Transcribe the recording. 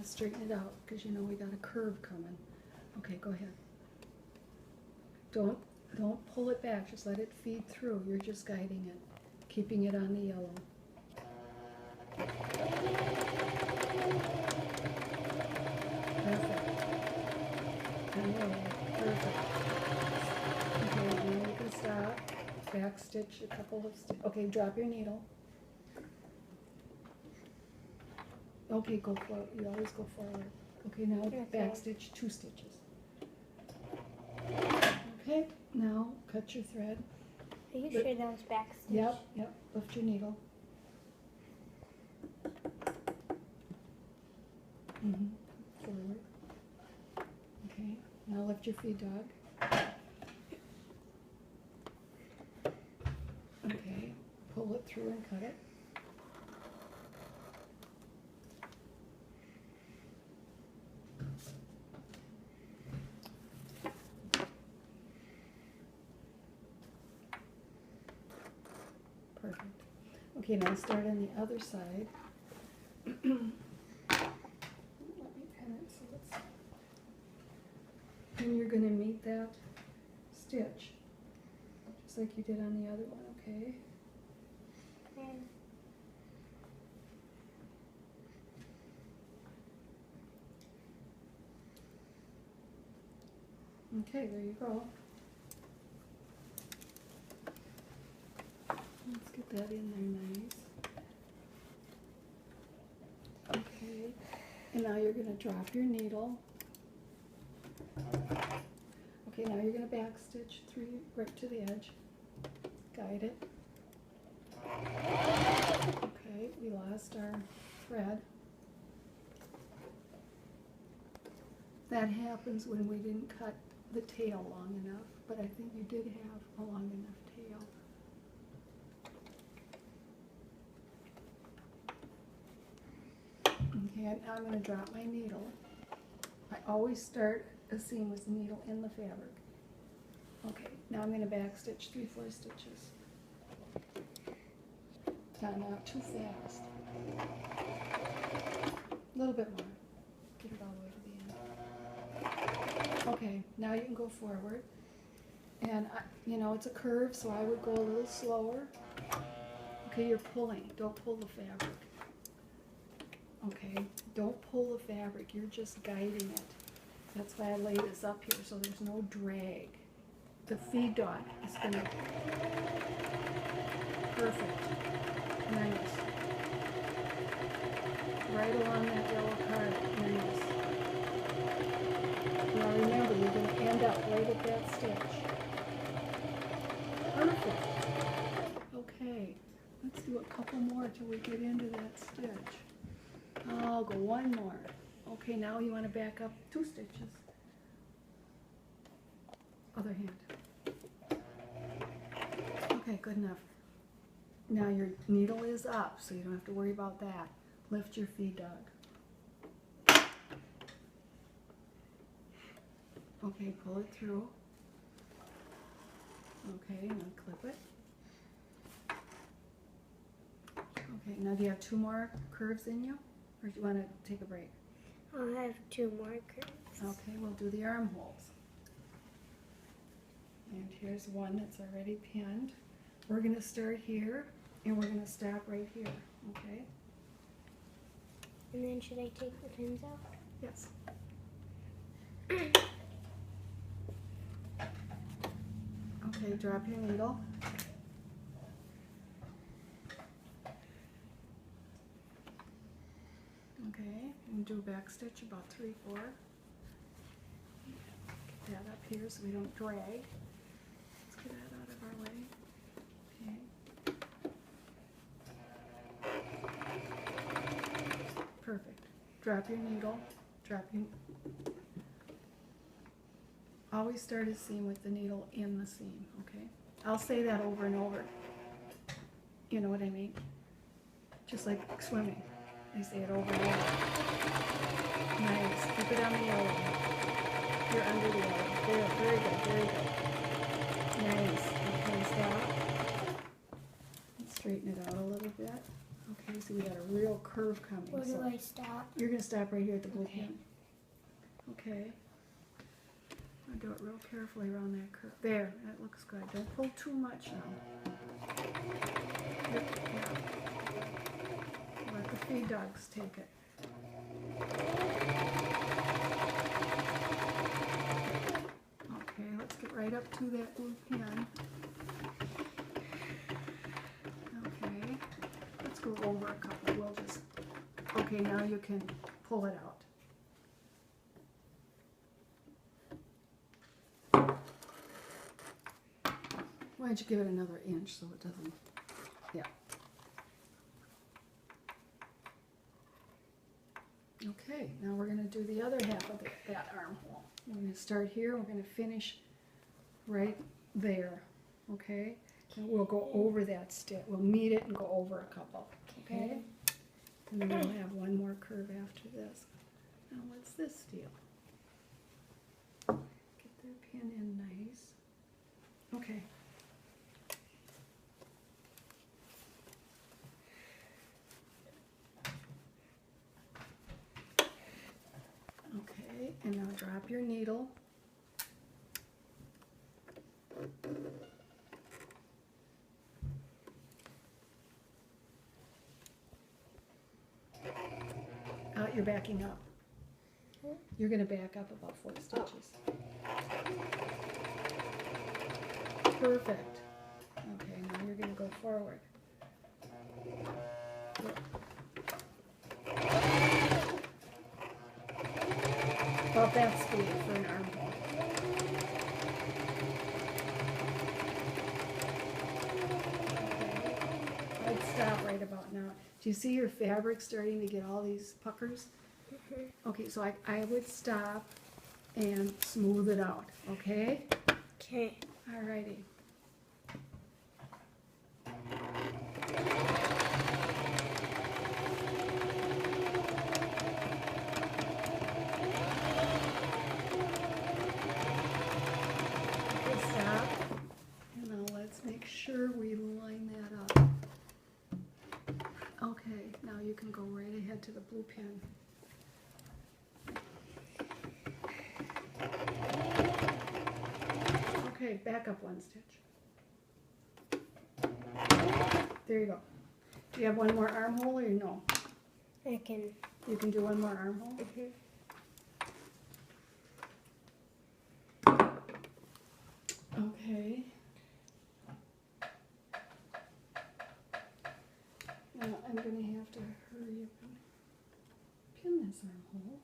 straighten it out because you know we got a curve coming. Okay, go ahead. Don't pull it back, just let it feed through. You're just guiding it, keeping it on the yellow. Perfect. And yellow. Perfect. Okay, now you can stop. Back stitch a couple of okay, drop your needle. Okay, go forward. You always go forward. Okay, now back stitch 2 stitches. Okay, now cut your thread. Are you sure that was back stitch? Yep, yep. Lift your needle. Forward. Okay, now lift your feed dog. Okay, pull it through and cut it. Perfect. Okay, now start on the other side. Let me pin it so it's... And you're going to meet that stitch, just like you did on the other one, okay? Okay, there you go. Let's get that in there nice. Okay, and now you're going to drop your needle. Okay, now you're going to back stitch 3 right to the edge. Guide it. Okay, we lost our thread. That happens when we didn't cut the tail long enough, but I think you did have a long enough tail. Okay, now I'm going to drop my needle. I always start a seam with the needle in the fabric. Okay, now I'm going to back stitch 3/4 stitches. Now, not too fast. A little bit more. Get it all the way to the end. Okay, now you can go forward. And, you know, it's a curve, so I would go a little slower. Okay, you're pulling. Don't pull the fabric. Okay, don't pull the fabric. You're just guiding it. That's why I laid this up here, so there's no drag. The feed dot is going to... Perfect. Nice. Right along that yellow card. Nice. Now remember, you're going to end up right at that stitch. Perfect. Okay, let's do a couple more till we get into that stitch. I'll go one more. Okay, now you want to back up 2 stitches. Other hand. Okay, good enough. Now your needle is up, so you don't have to worry about that. Lift your feed dog. Okay, pull it through. Okay, now clip it. Okay, now do you have 2 more curves in you? Or do you want to take a break? I'll have 2 more curves. Okay, we'll do the armholes. And here's one that's already pinned. We're going to start here, and we're going to stop right here, okay? And then should I take the pins out? Yes. Okay, drop your needle. Okay, and do a back stitch about 3/4. Get that up here so we don't drag. Let's get that out of our way. Okay. Perfect. Drop your needle. Drop your... Always start a seam with the needle in the seam, okay? I'll say that over and over. You know what I mean? Just like swimming. I say it over and over. Nice. Keep it on the yellow. You're under the yellow. There, very good, very good. Nice. Okay, stop. Let's straighten it out a little bit. Okay, so we got a real curve coming. Where do So I stop? you're gonna stop right here at the blue Okay. pin. Okay. I'll do it real carefully around that curve. There, that looks good. Don't pull too much now. Yep, yeah. Let the feed dogs take it. Okay, let's get right up to that blue pin. Okay, let's go over a couple. We'll just, okay, now you can pull it out. Why don't you give it another inch so it doesn't, yeah. Okay, now we're going to do the other half of that armhole. We're going to start here, we're going to finish right there, okay? And we'll go over that stitch, we'll meet it and go over a couple, okay? And then we'll have one more curve after this. Now what's this deal? Get their pin in nice. Okay. Okay, and now drop your needle. You're backing up. You're going to back up about 4 stitches. Perfect. Okay, now you're going to go forward. About that speed for an armhole. Okay. I'd stop right about now. Do you see your fabric starting to get all these puckers? Okay, so I would stop and smooth it out, okay? Okay. Alrighty. Okay, stop. And now let's make sure we line that up. Okay, now you can go right ahead to the blue pin. Okay, back up 1 stitch. There you go. Do you have one more armhole or no? I can. You can do one more armhole? Okay. Now I'm going to have to hurry up and pin this armhole.